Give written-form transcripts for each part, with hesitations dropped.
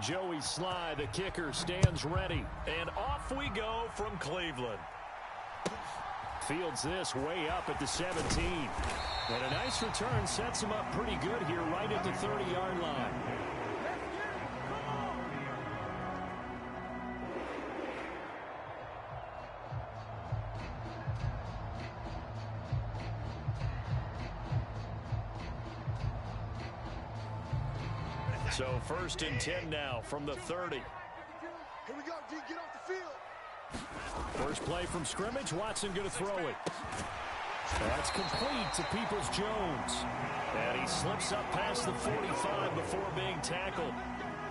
Joey Sly, the kicker, stands ready. And off we go from Cleveland. Fields this way up at the 17. And a nice return sets him up pretty good here right at the 30-yard line. So 1st and 10 now from the 30. Here we go, D. Get off the field. First play from scrimmage. Watson going to throw it. That's complete to Peoples-Jones. And he slips up past the 45 before being tackled.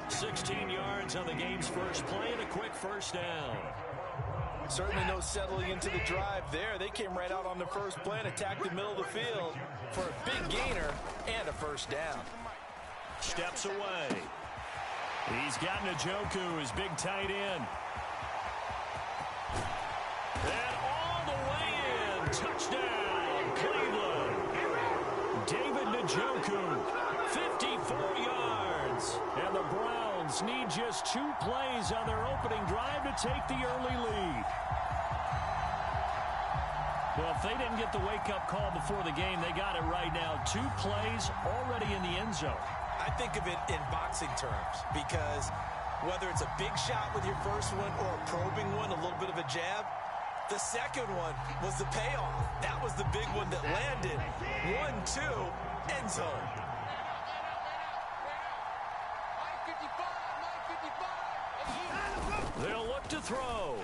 16 yards on the game's first play and a quick first down. Certainly no settling into the drive there. They came right out on the first play and attacked the middle of the field for a big gainer and a first down. Steps away. He's got Njoku, his big tight end. And all the way in. Touchdown, Cleveland. David Njoku, 54 yards. And the Browns need just 2 plays on their opening drive to take the early lead. Well, if they didn't get the wake-up call before the game, they got it right now. 2 plays already in the end zone. I think of it in boxing terms because whether it's a big shot with your first one or a probing one, a little bit of a jab, the second one was the payoff. That was the big one that landed. 1-2, end zone. They'll look to throw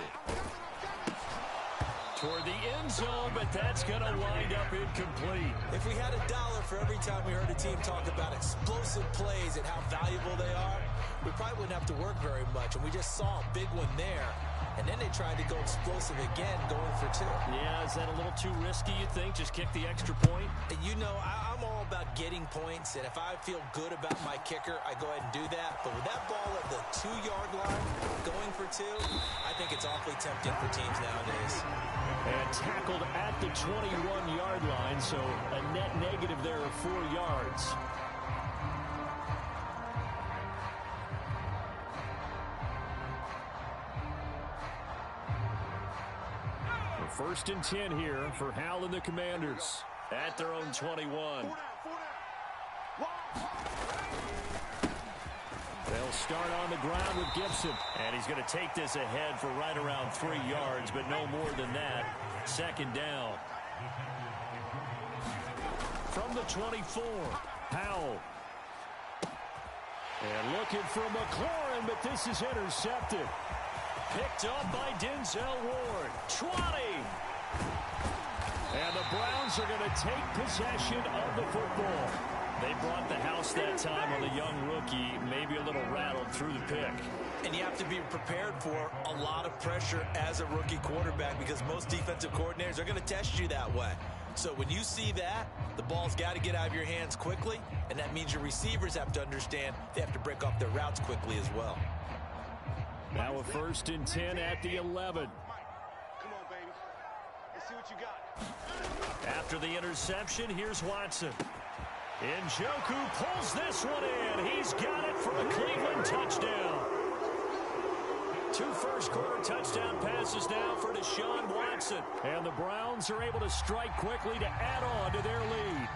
toward the end zone, but that's going to wind up incomplete. If we had $1 for every time we heard a team talk about explosive plays and how valuable they are, we probably wouldn't have to work very much. And we just saw a big one there. And then they tried to go explosive again, going for 2. Yeah, is that a little too risky, you think? Just kick the extra point? And you know, I'm all about getting points. And if I feel good about my kicker, I go ahead and do that. But with that ball at the 2-yard line, going for 2, I think it's awfully tempting for teams nowadays. And tackled at the 21-yard line, so a net negative there of 4 yards. First and 10 here for Hal and the Commanders at their own 21. They'll start on the ground with Gibson. And he's going to take this ahead for right around 3 yards, but no more than that. 2nd down. From the 24, Powell. And looking for McLaurin, but this is intercepted. Picked up by Denzel Ward. 20. And the Browns are going to take possession of the football. They brought the house that time on the young rookie, maybe a little rattled through the pick. And you have to be prepared for a lot of pressure as a rookie quarterback because most defensive coordinators are going to test you that way. So when you see that, the ball's got to get out of your hands quickly, and that means your receivers have to understand they have to break off their routes quickly as well. Now a 1st and 10 at the 11. Come on, baby. Let's see what you got. After the interception, here's Watson. Njoku pulls this one in. He's got it for a Cleveland touchdown. 2 first-quarter touchdown passes now for Deshaun Watson. And the Browns are able to strike quickly to add on to their lead.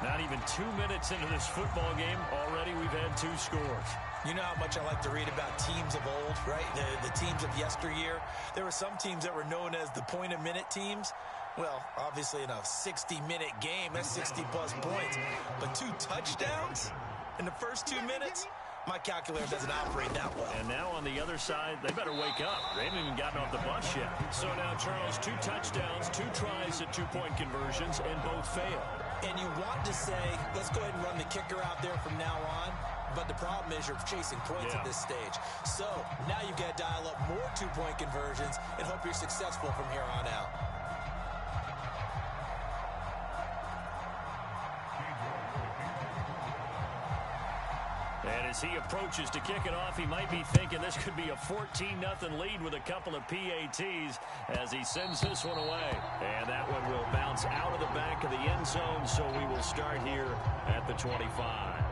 Not even 2 minutes into this football game, already we've had 2 scores. You know how much I like to read about teams of old, right? The teams of yesteryear. There were some teams that were known as the point-a-minute teams. Well, obviously in a 60-minute game, that's 60-plus points. But 2 touchdowns in the first 2 minutes? My calculator doesn't operate that well. And now on the other side, they better wake up. They haven't even gotten off the bus yet. So now, Charles, 2 touchdowns, 2 tries at 2-point conversions, and both fail. And you want to say, let's go ahead and run the kicker out there from now on. But the problem is you're chasing points at this stage. So now you've got to dial up more 2-point conversions and hope you're successful from here on out. And as he approaches to kick it off, he might be thinking this could be a 14-0 lead with a couple of PATs as he sends this one away. And that one will bounce out of the back of the end zone, so we will start here at the 25.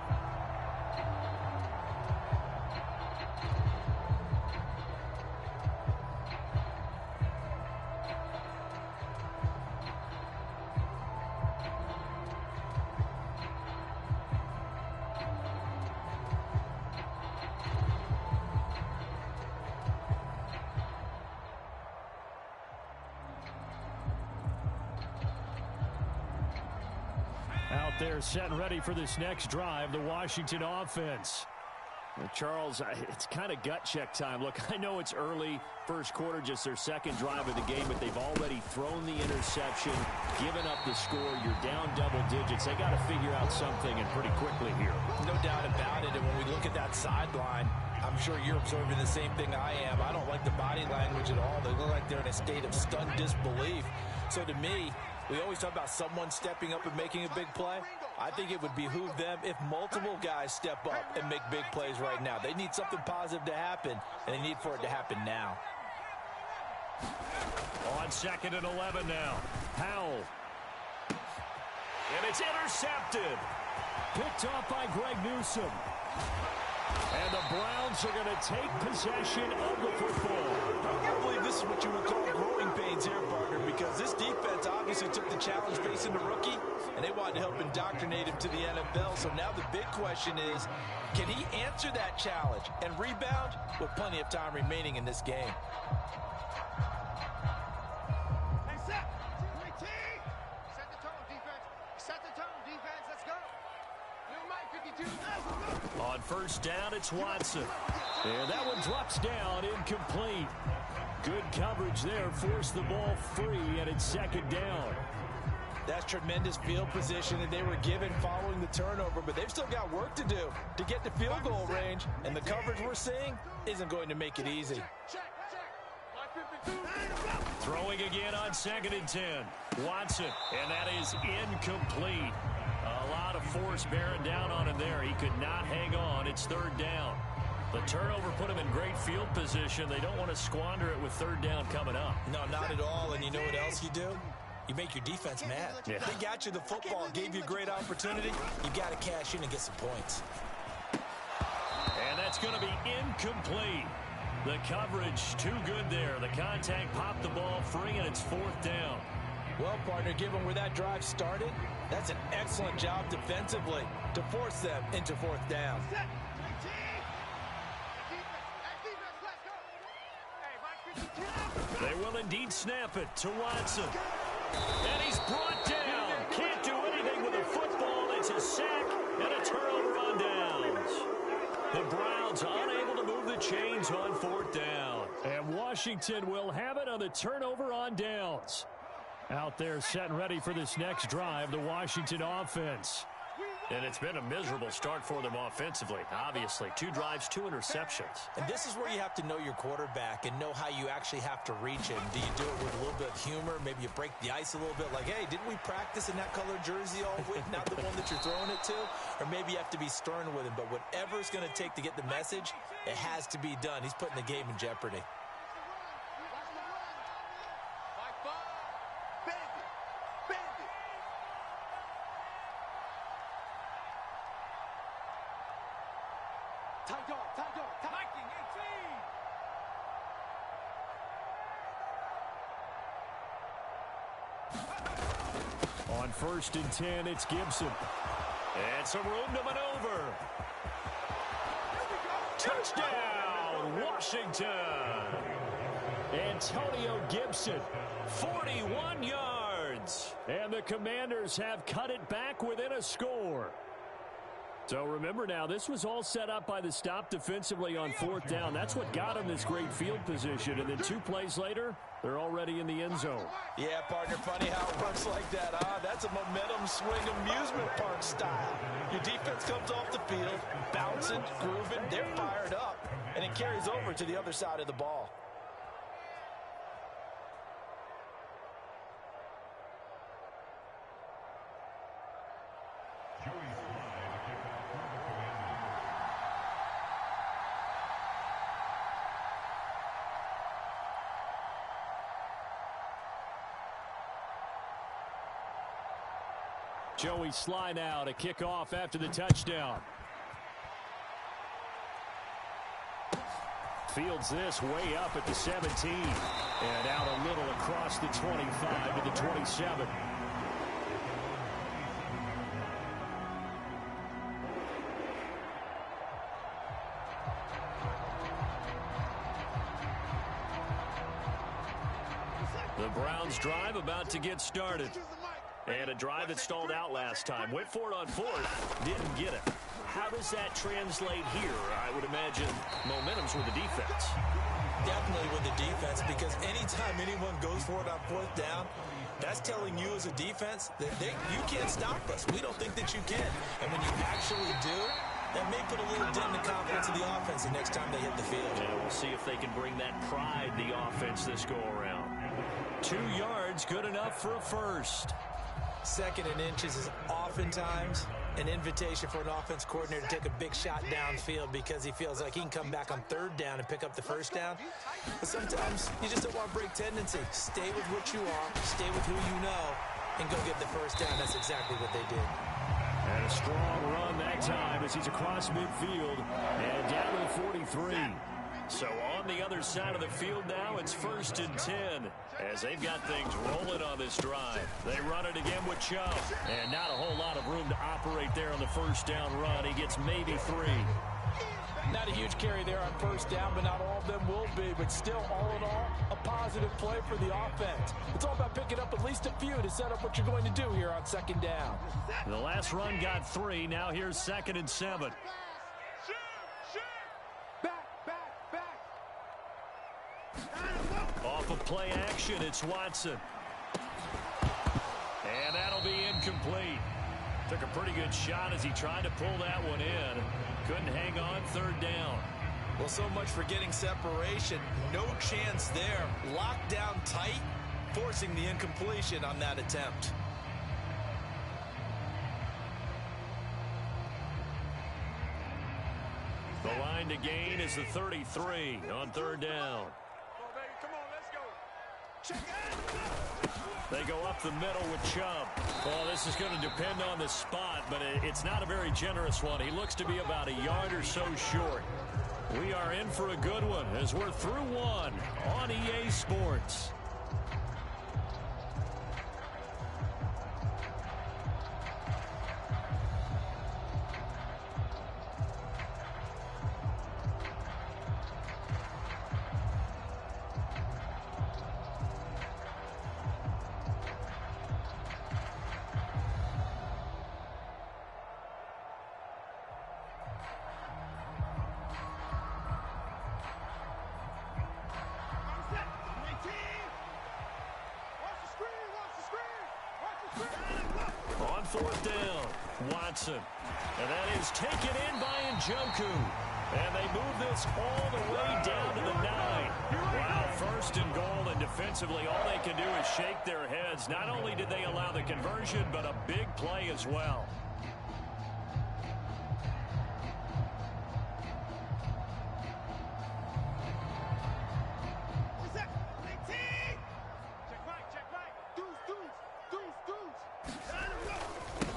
Out there setting ready for this next drive, the Washington offense. Well, Charles, it's kind of gut check time. Look, I know it's early, first quarter, just their second drive of the game, but they've already thrown the interception, given up the score. You're down double digits. They got to figure out something, and pretty quickly here. No doubt about it, and when we look at that sideline, I'm sure you're observing the same thing I am. I don't like the body language at all. They look like they're in a state of stunned disbelief. So to me, we always talk about someone stepping up and making a big play. I think it would behoove them if multiple guys step up and make big plays right now. They need something positive to happen, and they need for it to happen now. On 2nd and 11 now. Powell. And it's intercepted. Picked off by Greg Newsome. And the Browns are going to take possession of the football. I believe this is what you would call growing pains here, partner, because this defense obviously took the challenge facing the rookie, and they wanted to help indoctrinate him to the NFL. So now the big question is, can he answer that challenge and rebound with plenty of time remaining in this game? Hey, set! Great team! Set the tone, defense. Set the tone, defense. Let's go. New Mike 52. On first down, it's Watson. And that one drops down, incomplete. Good coverage there, forced the ball free, and it's 2nd down. That's tremendous field position that they were given following the turnover, but they've still got work to do to get to field goal range, and the coverage we're seeing isn't going to make it easy. Throwing again on 2nd and 10. Watson, and that is incomplete. A lot of force bearing down on him there. He could not hang on. It's 3rd down. The turnover put him in great field position. They don't want to squander it with 3rd down coming up. No, not at all. And you know what else you do? You make your defense mad. Yeah. They got you the football, gave you a great opportunity. You got to cash in and get some points. And that's going to be incomplete. The coverage too good there. The contact popped the ball free, and it's 4th down. Well, partner, given where that drive started, that's an excellent job defensively to force them into 4th down. They will indeed snap it to Watson. And he's brought down. Can't do anything with a football. It's a sack and a turnover on downs. The Browns unable to move the chains on 4th down. And Washington will have it on the turnover on downs. Out there setting ready for this next drive, the Washington offense. And it's been a miserable start for them offensively, obviously. 2 drives, 2 interceptions. And this is where you have to know your quarterback and know how you actually have to reach him. Do you do it with a little bit of humor? Maybe you break the ice a little bit like, hey, didn't we practice in that color jersey all week? Not the one that you're throwing it to? Or maybe you have to be stern with him. But whatever it's going to take to get the message, it has to be done. He's putting the game in jeopardy. On 1st and 10, it's Gibson. And some room to maneuver. Touchdown, Washington. Antonio Gibson, 41 yards. And the Commanders have cut it back within a score. So remember now, this was all set up by the stop defensively on 4th down. That's what got them this great field position. And then 2 plays later, they're already in the end zone. Yeah, partner, funny how it works like that, huh? That's a momentum swing amusement park style. Your defense comes off the field, bouncing, grooving, they're fired up, and it carries over to the other side of the ball. Joey Sly now to kick off after the touchdown. Fields this way up at the 17. And out a little across the 25 to the 27. The Browns drive about to get started. And a drive that stalled out last time. Went for it on fourth, didn't get it. How does that translate here? I would imagine momentum's with the defense. Definitely with the defense, because anytime anyone goes for it on fourth down, that's telling you as a defense that you can't stop us. We don't think that you can. And when you actually do, that may put a little dent in the confidence of the offense the next time they hit the field. Yeah, we'll see if they can bring that pride, the offense, this go-around. 2 yards, good enough for a first. 2nd and inches is oftentimes an invitation for an offense coordinator to take a big shot downfield because he feels like he can come back on 3rd down and pick up the 1st down. But sometimes you just don't want to break tendency. Stay with what you are, stay with who you know, and go get the 1st down. That's exactly what they did. And a strong run that time as he's across midfield and down to the 43. So on the other side of the field now, it's 1st and 10 as they've got things rolling on this drive. They run it again with Chubb, and not a whole lot of room to operate there on the 1st down run. He gets maybe 3. Not a huge carry there on 1st down, but not all of them will be. But still, all in all, a positive play for the offense. It's all about picking up at least a few to set up what you're going to do here on 2nd down. The last run got 3. Now here's 2nd and 7. Off of play action, it's Watson. And that'll be incomplete. Took a pretty good shot as he tried to pull that one in. Couldn't hang on 3rd down. Well, so much for getting separation. No chance there. Locked down tight, forcing the incompletion on that attempt. The line to gain is the 33 on 3rd down. They go up the middle with Chubb. Well, this is going to depend on the spot, but it's not a very generous one. He looks to be about a yard or so short. We are in for a good one as we're through one on EA Sports. On 4th down, Watson. And that is taken in by Njoku. And they move this all the way down to the 9. Wow, 1st and goal, and defensively all they can do is shake their heads. Not only did they allow the conversion, but a big play as well.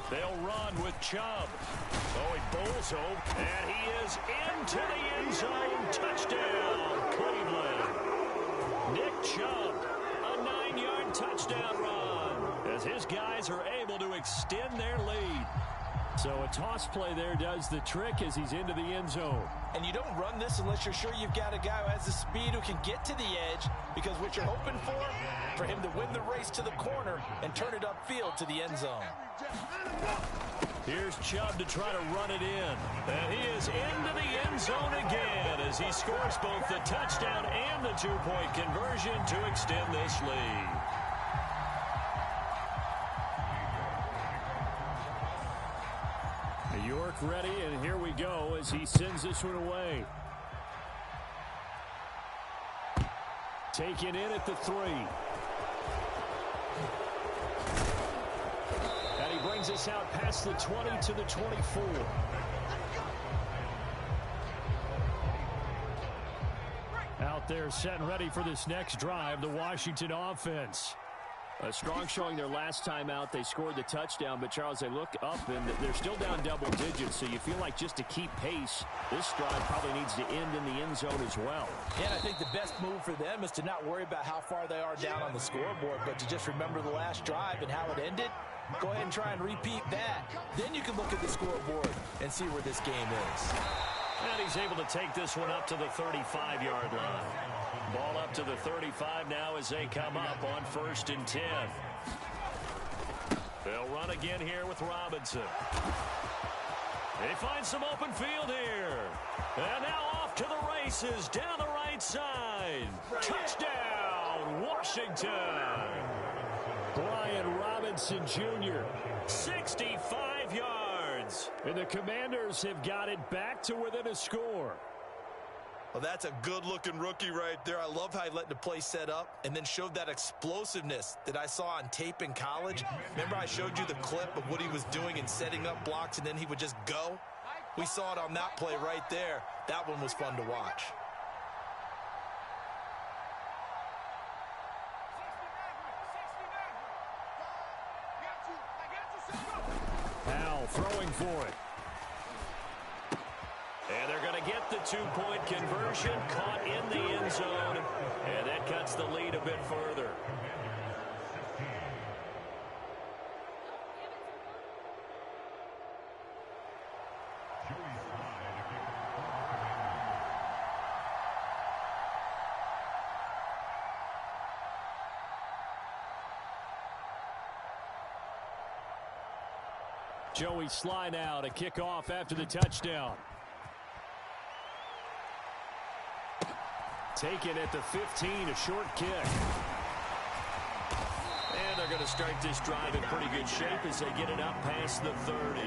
They'll run with Chubb. Oh, he bowls over, and he is into the end zone. Touchdown, Cleveland. Nick Chubb, a 9-yard touchdown run as his guys are able to extend their lead. So a toss play there does the trick as he's into the end zone. And you don't run this unless you're sure you've got a guy who has the speed who can get to the edge, because what you're hoping for him to win the race to the corner and turn it upfield to the end zone. Here's Chubb to try to run it in. And he is into the end zone again as he scores both the touchdown and the 2-point conversion to extend this lead. York ready, and here we go as he sends this one away. Taken in at the 3. And he brings us out past the 20 to the 24. Out there set and ready for this next drive, the Washington offense. A strong showing their last time out. They scored the touchdown, but, Charles, they look up, and they're still down double digits, so you feel like just to keep pace, this drive probably needs to end in the end zone as well. Yeah, and I think the best move for them is to not worry about how far they are down on the scoreboard, but to just remember the last drive and how it ended. Go ahead and try and repeat that. Then you can look at the scoreboard and see where this game is. And he's able to take this one up to the 35-yard line. Ball up to the 35 now as they come up on 1st and 10. They'll run again here with Robinson. They find some open field here. And now off to the races down the right side. Touchdown, Washington. Brian Robinson Jr., 65 yards. And the Commanders have got it back to within a score. Well, that's a good-looking rookie right there. I love how he let the play set up and then showed that explosiveness that I saw on tape in college. Remember I showed you the clip of what he was doing and setting up blocks, and then he would just go? We saw it on that play right there. That one was fun to watch. Powell throwing for it. And they're going to get the two-point conversion, caught in the end zone, and that cuts the lead a bit further. Joey Sly now to kick off after the touchdown. Taken at the 15, a short kick. And they're going to start this drive in pretty good shape as they get it up past the 30.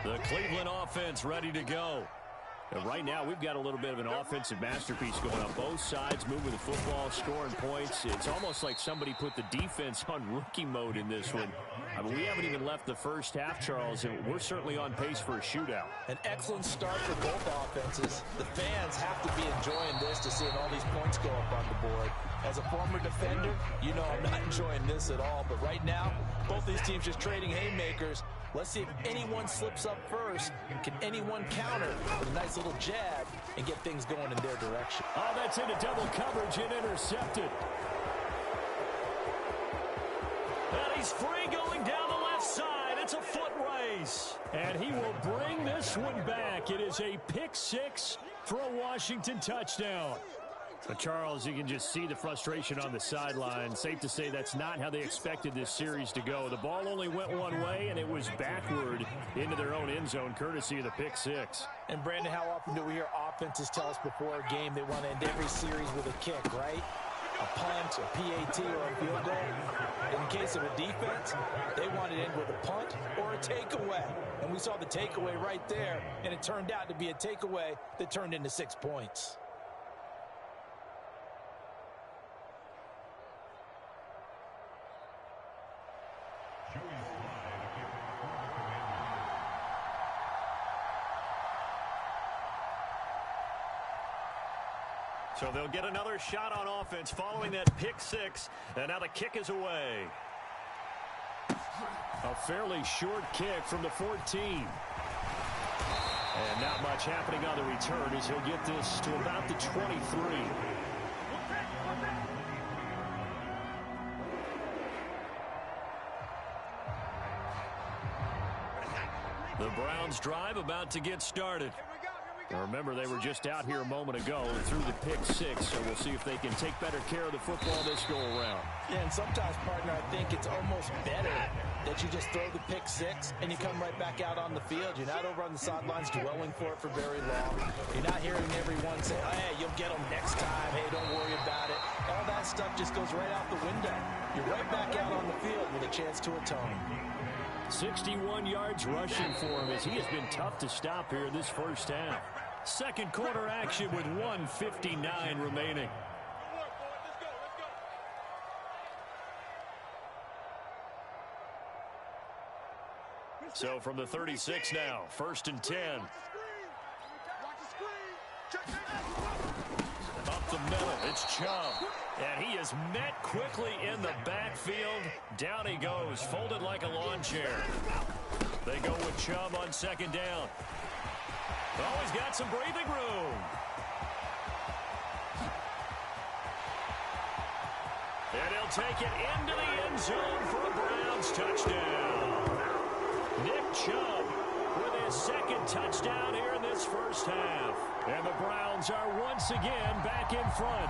The Cleveland offense ready to go. And right now, we've got a little bit of an offensive masterpiece going on. Both sides moving the football, scoring points. It's almost like somebody put the defense on rookie mode in this one. I mean, we haven't even left the first half, Charles, and we're certainly on pace for a shootout. An excellent start for both offenses. The fans have to be enjoying this to seeing all these points go up on the board. As a former defender, you know I'm not enjoying this at all. But right now, both these teams just trading haymakers. Let's see if anyone slips up first. Can anyone counter with a nice little jab and get things going in their direction? Oh, that's into double coverage and intercepted. And he's free going down the left side. It's a foot race. And he will bring this one back. It is a pick six for a Washington touchdown. So, Charles, you can just see the frustration on the sideline. Safe to say that's not how they expected this series to go. The ball only went one way, and it was backward into their own end zone, courtesy of the pick six. And, Brandon, how often do we hear offenses tell us before a game they want to end every series with a kick, right? A punt, a PAT, or a field goal. In case of a defense, they want to end with a punt or a takeaway. And we saw the takeaway right there, and it turned out to be a takeaway that turned into 6 points. So they'll get another shot on offense following that pick six, and now the kick is away. A fairly short kick from the 14. And not much happening on the return as he'll get this to about the 23. The Browns drive about to get started. Remember, they were just out here a moment ago and threw the pick six, so we'll see if they can take better care of the football this go-around. Yeah, and sometimes, partner, I think it's almost better that you just throw the pick six and you come right back out on the field. You're not over on the sidelines dwelling for it for very long. You're not hearing everyone say, oh, hey, you'll get them next time. Hey, don't worry about it. All that stuff just goes right out the window. You're right back out on the field with a chance to atone. 61 yards rushing for him as he has been tough to stop here this first half. Second quarter action with 1:59 remaining. So from the 36 now, 1st and 10. Up the middle, it's Chubb. And he is met quickly in the backfield. Down he goes, folded like a lawn chair. They go with Chubb on second down. Oh, he's got some breathing room. take it into the end zone for a Browns touchdown. Nick Chubb with his second touchdown here in this first half. And the Browns are once again back in front.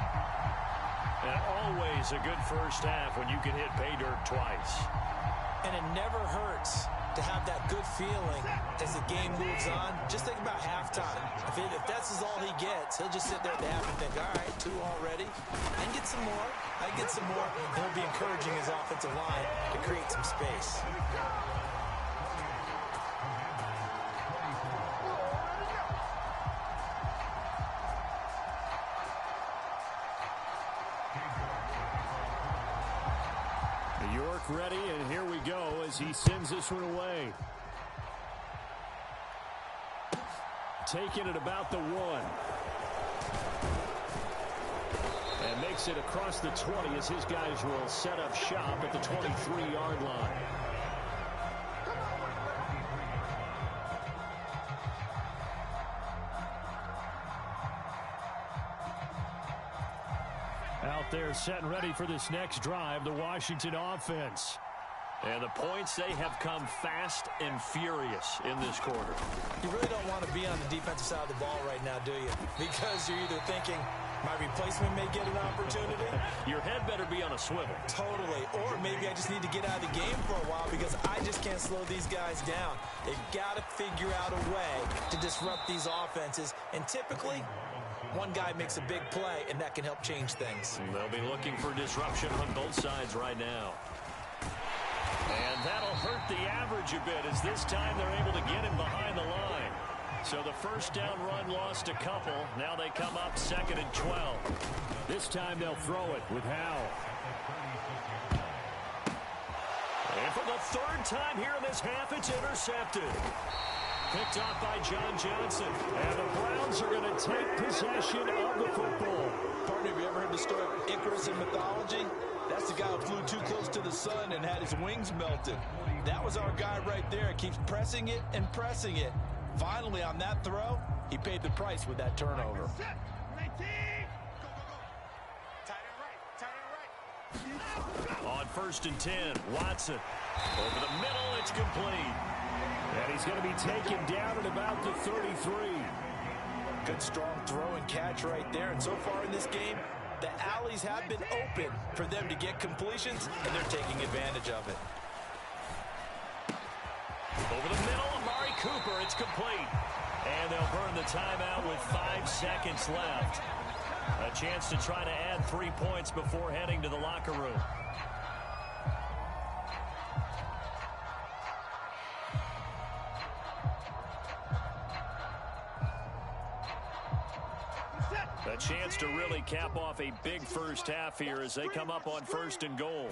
And always a good first half when you can hit pay dirt twice. And it never hurts to have that good feeling as the game moves on. Just think about halftime. If that's all he gets, he'll just sit there at the half and think, all right, 2 already. I can get some more. I can get some more. And he'll be encouraging his offensive line to create some space. York ready, and here we go as he sends this one away. Taking it about the 1. And makes it across the 20 as his guys will set up shop at the 23-yard line. Out there set and ready for this next drive, the Washington offense. And the points, they have come fast and furious in this quarter. You really don't want to be on the defensive side of the ball right now, do you? Because you're either thinking, my replacement may get an opportunity. Your head better be on a swivel. Totally. Or maybe I just need to get out of the game for a while because I just can't slow these guys down. They've got to figure out a way to disrupt these offenses. And typically, one guy makes a big play, and that can help change things. And they'll be looking for disruption on both sides right now. And that'll hurt the average a bit as this time they're able to get him behind the line. So the first down run lost a couple. Now they come up 2nd and 12. This time they'll throw it with Howell. And for the 3rd time here in this half, it's intercepted. Picked off by John Johnson. And the Browns are going to take possession of the football. Partner, have you ever heard the story of Icarus in mythology? That's the guy who flew too close to the sun and had his wings melted. That was our guy right there. Keeps pressing it and pressing it. Finally, on that throw, he paid the price with that turnover. On 1st and 10, Watson. Over the middle, it's complete. And he's going to be taken down at about the 33. Good strong throw and catch right there. And so far in this game, the alleys have been open for them to get completions, and they're taking advantage of it. Over the middle, Amari Cooper, it's complete. And they'll burn the timeout with 5 seconds left. A chance to try to add 3 points before heading to the locker room. A chance to really cap off a big first half here as they come up on 1st and goal.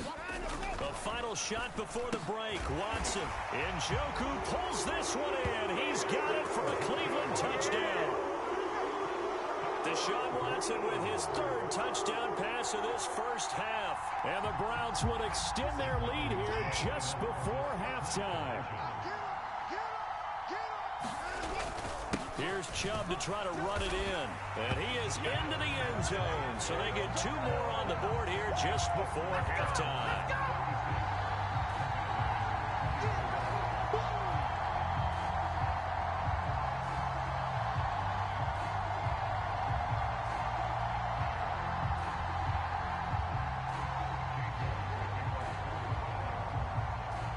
The final shot before the break. Watson. Njoku pulls this one in. He's got it for a Cleveland touchdown. Deshaun Watson with his 3rd touchdown pass of this first half. And the Browns would extend their lead here just before halftime. Here's Chubb to try to run it in. And he is into the end zone. So they get 2 more on the board here just before halftime.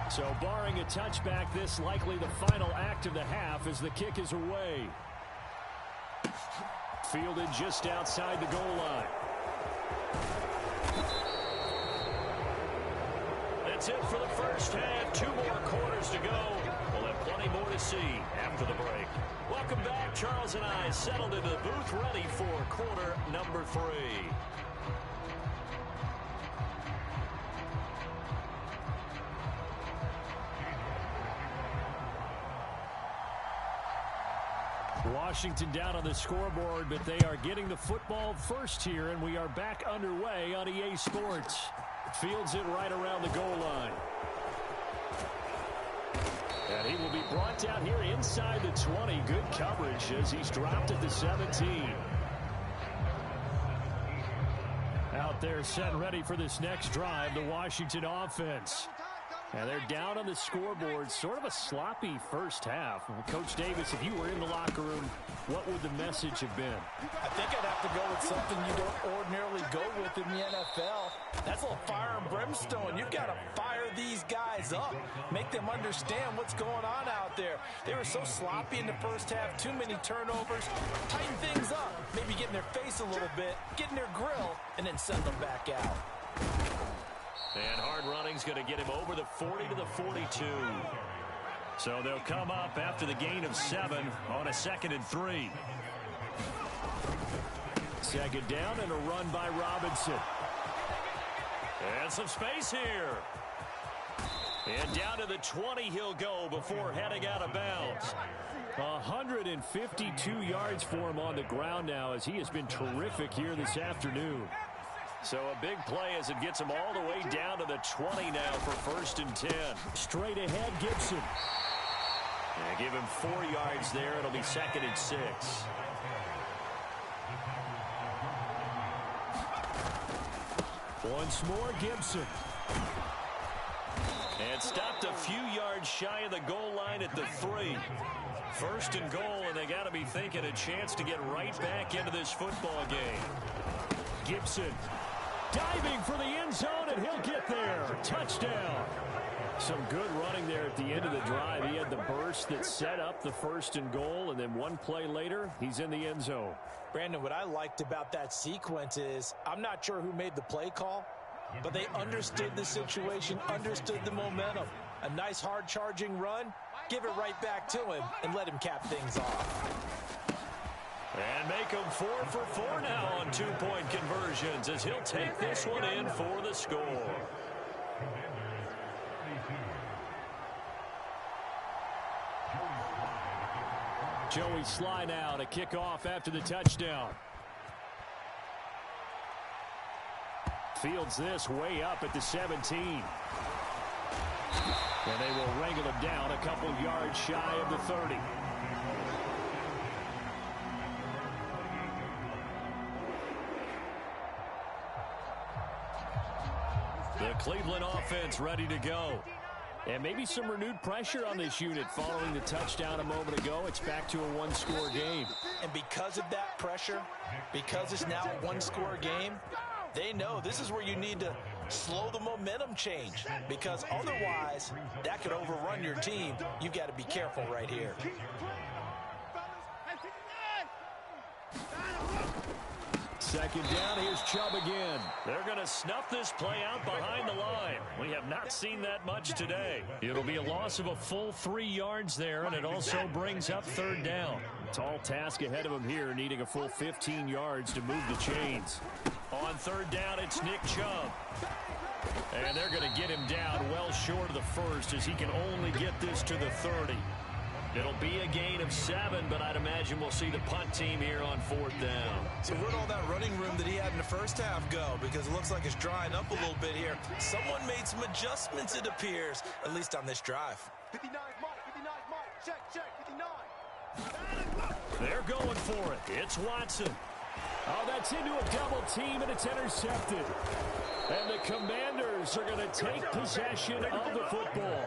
So barring a touchback, this likely the final act of the half as the kick is away. Fielded just outside the goal line. That's it for the first half. 2 more quarters to go. We'll have plenty more to see after the break. Welcome back. Charles and I settled into the booth ready for quarter number 3. Washington down on the scoreboard, but they are getting the football first here, and we are back underway on EA Sports. Fields it right around the goal line. And he will be brought down here inside the 20. Good coverage as he's dropped at the 17. Out out there set ready for this next drive, the Washington offense. And they're down on the scoreboard, sort of a sloppy first half. Coach Davis, if you were in the locker room, what would the message have been? I think I'd have to go with something you don't ordinarily go with in the NFL. That's a little fire and brimstone. You've got to fire these guys up, make them understand what's going on out there. They were so sloppy in the first half, too many turnovers. Tighten things up, maybe get in their face a little bit, get in their grill, and then send them back out. And hard running's going to get him over the 40 to the 42. So they'll come up after the gain of 7 on a 2nd and 3. Second down and a run by Robinson. And some space here. And down to the 20 he'll go before heading out of bounds. 152 yards for him on the ground now as he has been terrific here this afternoon. So a big play as it gets him all the way down to the 20 now for 1st and 10. Straight ahead, Gibson. And give him 4 yards there. It'll be 2nd and 6. Once more, Gibson. And stopped a few yards shy of the goal line at the 3. 1st and goal, and they got to be thinking a chance to get right back into this football game. Gibson diving for the end zone, and he'll get there. Touchdown. Some good running there at the end of the drive. He had the burst that set up the 1st and goal, and then one play later, he's in the end zone. Brandon, what I liked about that sequence is I'm not sure who made the play call, but they understood the situation, understood the momentum. A nice hard-charging run, give it right back to him, and let him cap things off. And make him 4 for 4 now on 2-point conversions as he'll take this one in for the score. Joey Sly now to kick off after the touchdown. Fields this way up at the 17. And they will wrangle him down a couple yards shy of the 30. The Cleveland offense ready to go. And maybe some renewed pressure on this unit following the touchdown a moment ago. It's back to a one-score game. And because of that pressure, because it's now a one-score game, they know this is where you need to slow the momentum change. Because otherwise, that could overrun your team. You've got to be careful right here. Second down, here's Chubb again. They're going to snuff this play out behind the line. We have not seen that much today. It'll be a loss of a full 3 yards there, and it also brings up 3rd down. Tall task ahead of him here, needing a full 15 yards to move the chains. On 3rd down, it's Nick Chubb. And they're going to get him down well short of the 1st as he can only get this to the 30. It'll be a gain of 7, but I'd imagine we'll see the punt team here on 4th down. So where'd all that running room that he had in the first half go? Because it looks like it's drying up a little bit here. Someone made some adjustments, it appears, at least on this drive. 59 mark, check, 59. They're going for it. It's Watson. Oh, that's into a double team, and it's intercepted. And the Commanders are going to take possession of the football.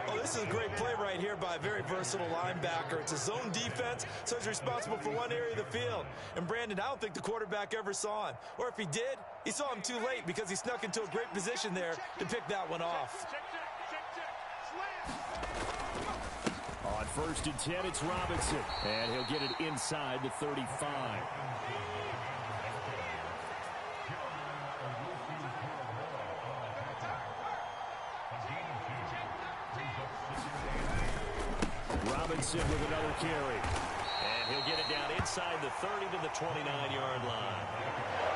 Oh, this is a great play right here by a very versatile linebacker. It's a zone defense, so he's responsible for one area of the field. And Brandon, I don't think the quarterback ever saw him. Or if he did, he saw him too late because he snuck into a great position there to pick that one off. On 1st and 10, it's Robinson. And he'll get it inside the 35. Robinson with another carry. And he'll get it down inside the 30 to the 29-yard line.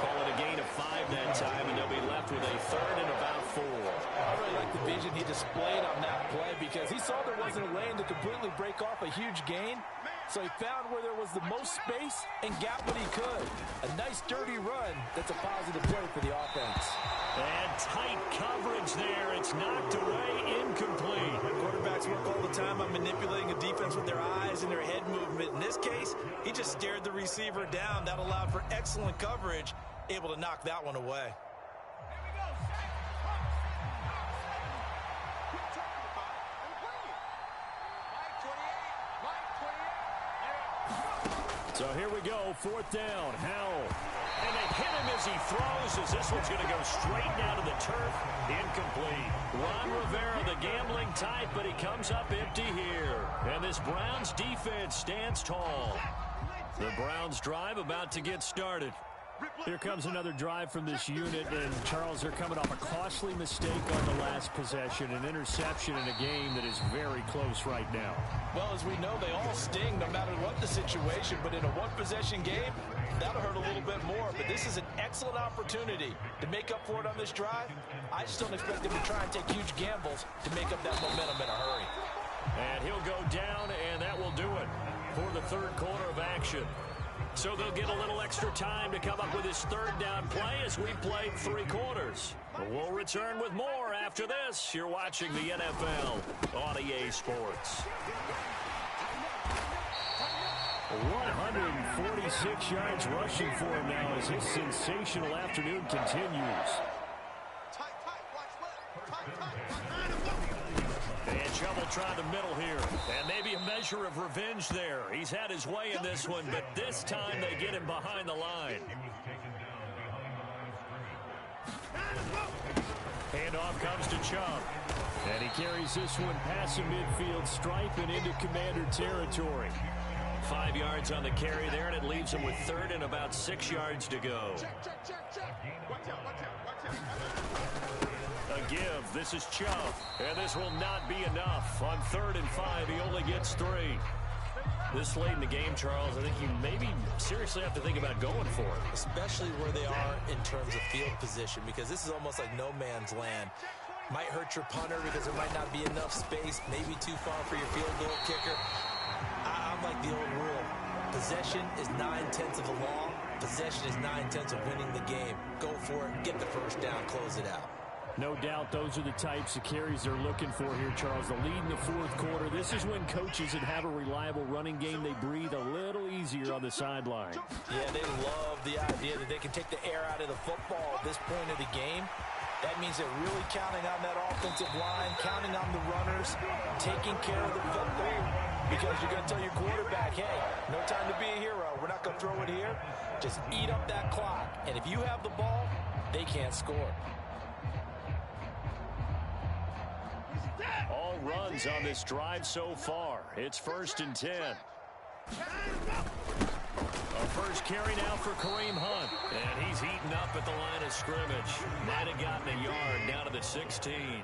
Call it a gain of 5 that time, and they'll be left with a 3rd and about 4. I really like the vision he displayed on that play because he saw there wasn't a lane to completely break off a huge gain. So he found where there was the most space and got what he could. A nice dirty run that's a positive play for the offense. And tight coverage there. It's knocked away, incomplete. Quarterbacks work all the time on manipulating a defense with their eyes and their head movement. In this case, he just stared the receiver down. That allowed for excellent coverage, able to knock that one away. So here we go, 4th down. Howell. And they hit him as he throws, as this one's going to go straight down to the turf. Incomplete. Ron Rivera, the gambling type, but he comes up empty here. And this Browns defense stands tall. The Browns drive about to get started. Here comes another drive from this unit, and Charles, they're coming off a costly mistake on the last possession, an interception in a game that is very close right now. Well, as we know, they all sting no matter what the situation, but in a one-possession game, that'll hurt a little bit more. But this is an excellent opportunity to make up for it on this drive. I just don't expect them to try and take huge gambles to make up that momentum in a hurry. And he'll go down, and that will do it for the 3rd quarter of action. So they'll get a little extra time to come up with his 3rd down play as we played 3 quarters. We'll return with more after this. You're watching the NFL on EA Sports. 146 yards rushing for him now as his sensational afternoon continues. And Chubb trying the middle here. And maybe a measure of revenge there. He's had his way in this one, but this time they get him behind the line. Handoff comes to Chubb. And he carries this one past the midfield stripe and into Commander territory. 5 yards on the carry there, and it leaves him with 3rd and about 6 yards to go. A give. This is Chubb. And this will not be enough. On 3rd and 5, he only gets 3. This late in the game, Charles, I think you maybe seriously have to think about going for it. Especially where they are in terms of field position, because this is almost like no man's land. Might hurt your punter because there might not be enough space, maybe too far for your field goal kicker. I'm like the old rule. Possession is 9/10 of the law. Possession is 9/10 of winning the game. Go for it. Get the 1st down. Close it out. No doubt those are the types of carries they're looking for here, Charles. The lead in the 4th quarter. This is when coaches that have a reliable running game, they breathe a little easier on the sideline. Yeah, they love the idea that they can take the air out of the football at this point of the game. That means they're really counting on that offensive line, counting on the runners, taking care of the football. Because you're going to tell your quarterback, hey, no time to be a hero. We're not going to throw it here. Just eat up that clock. And if you have the ball, they can't score. All runs on this drive so far. It's 1st and 10. A first carry now for Kareem Hunt. And he's eaten up at the line of scrimmage. Might have gotten a yard down to the 16.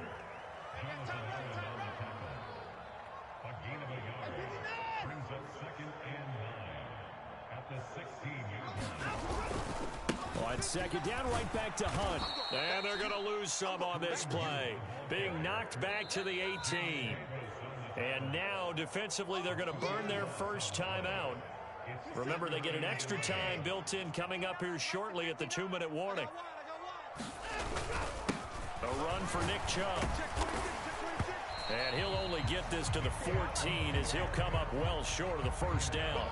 On 2nd down, right back to Hunt. And they're going to lose some on this play. Being knocked back to the 18. And now, defensively, they're going to burn their 1st time out. Remember, they get an extra time built in coming up here shortly at the 2-minute warning. A run for Nick Chubb. And he'll only get this to the 14 as he'll come up well short of the 1st down.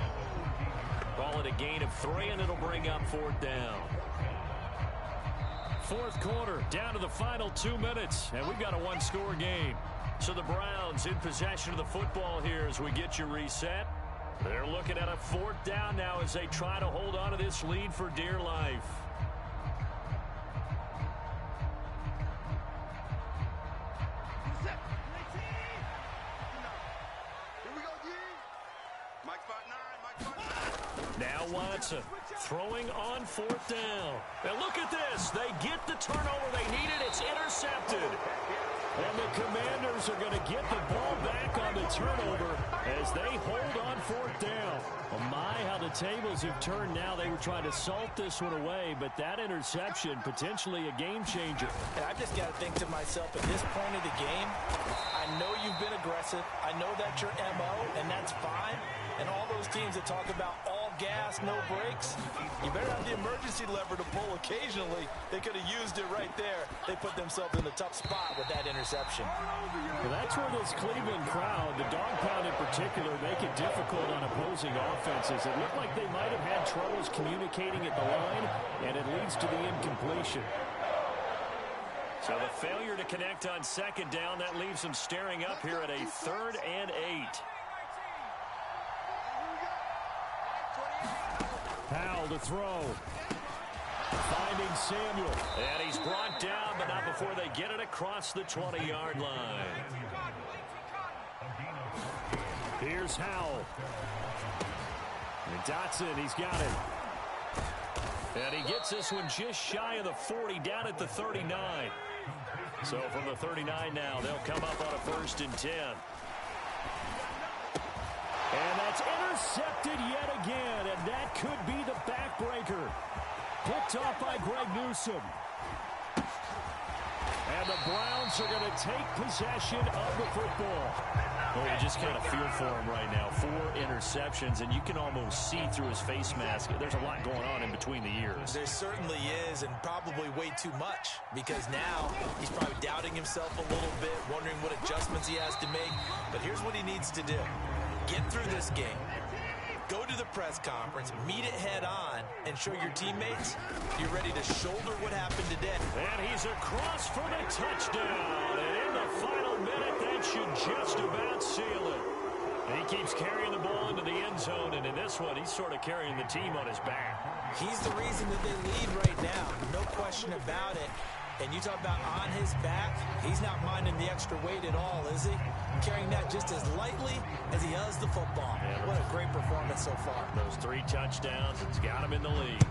Call it a gain of 3, and it'll bring up 4th down. 4th quarter, down to the final 2 minutes, and we've got a 1-score game. So the Browns in possession of the football here as we get you reset. They're looking at a 4th down now as they try to hold on to this lead for dear life. Now Watson throwing on 4th down. And look at this. They get the turnover they needed. It's intercepted. And the Commanders are going to get the ball back on the turnover as they hold on 4th down. Oh my, how the tables have turned now. They were trying to salt this one away, but that interception, potentially a game changer. And I just got to think to myself, at this point of the game, I know you've been aggressive. I know that's your MO, and that's fine. And all those teams that talk about all gas, no brakes, you better have the emergency lever to pull occasionally. They could have used it right there. They put themselves in a tough spot with that interception. Well, that's where this Cleveland crowd, the dog pound in particular, make it difficult on opposing offenses. It looked like they might have had troubles communicating at the line, and it leads to the incompletion. So the failure to connect on 2nd down, that leaves them staring up here at a 3rd and 8. Powell to throw. Finding Samuel. And he's brought down, but not before they get it across the 20-yard line. Here's Howell. And Dotson, he's got it. And he gets this one just shy of the 40, down at the 39. So from the 39 now, they'll come up on a 1st and 10. And that's intercepted yet again, and that could be the backbreaker. Picked off by Greg Newsome. And the Browns are going to take possession of the football. Well, you just kind of feel for him right now. 4 interceptions, and you can almost see through his face mask. There's a lot going on in between the ears. There certainly is, and probably way too much, because now he's probably doubting himself a little bit, wondering what adjustments he has to make. But here's what he needs to do. Get through this game. Go to the press conference, meet it head on, and show your teammates you're ready to shoulder what happened today. And he's across for the touchdown. And in the final minute, that should just about seal it. And he keeps carrying the ball into the end zone, and in this one, he's sort of carrying the team on his back. He's the reason that they lead right now. No question about it. And you talk about on his back, he's not minding the extra weight at all, is he? Carrying that just as lightly as he does the football. Yeah, what a great performance so far. Those 3 touchdowns, it's got him in the lead.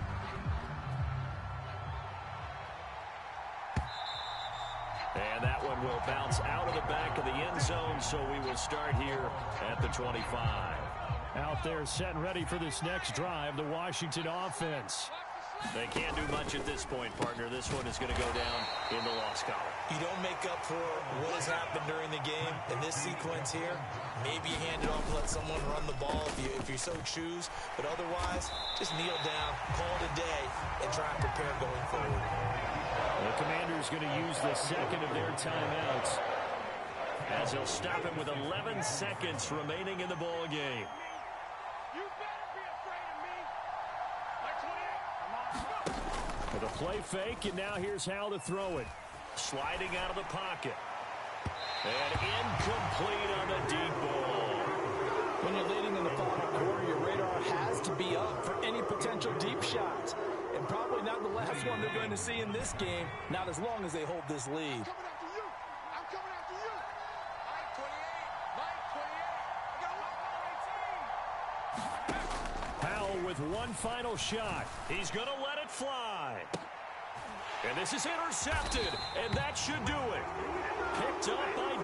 And that one will bounce out of the back of the end zone, so we will start here at the 25. Out there set and ready for this next drive, the Washington offense. They can't do much at this point, partner. This one is going to go down in the loss column. You don't make up for what has happened during the game in this sequence here. Maybe you hand it off and let someone run the ball if you so choose. But otherwise, just kneel down, call it a day, and try and prepare going forward. The Commanders going to use the second of their timeouts as they'll stop him with 11 seconds remaining in the ball game. With a play fake, and now here's how to throw it. Sliding out of the pocket. And incomplete on the deep ball. When you're leading in the final quarter, your radar has to be up for any potential deep shots. And probably not the last one they're going to see in this game, not as long as they hold this lead. I'm coming after you. Mike 28. Mike 28. I got one on my team. Powell with one final shot. He's going to let it fly. And this is intercepted, and that should do it. Picked up by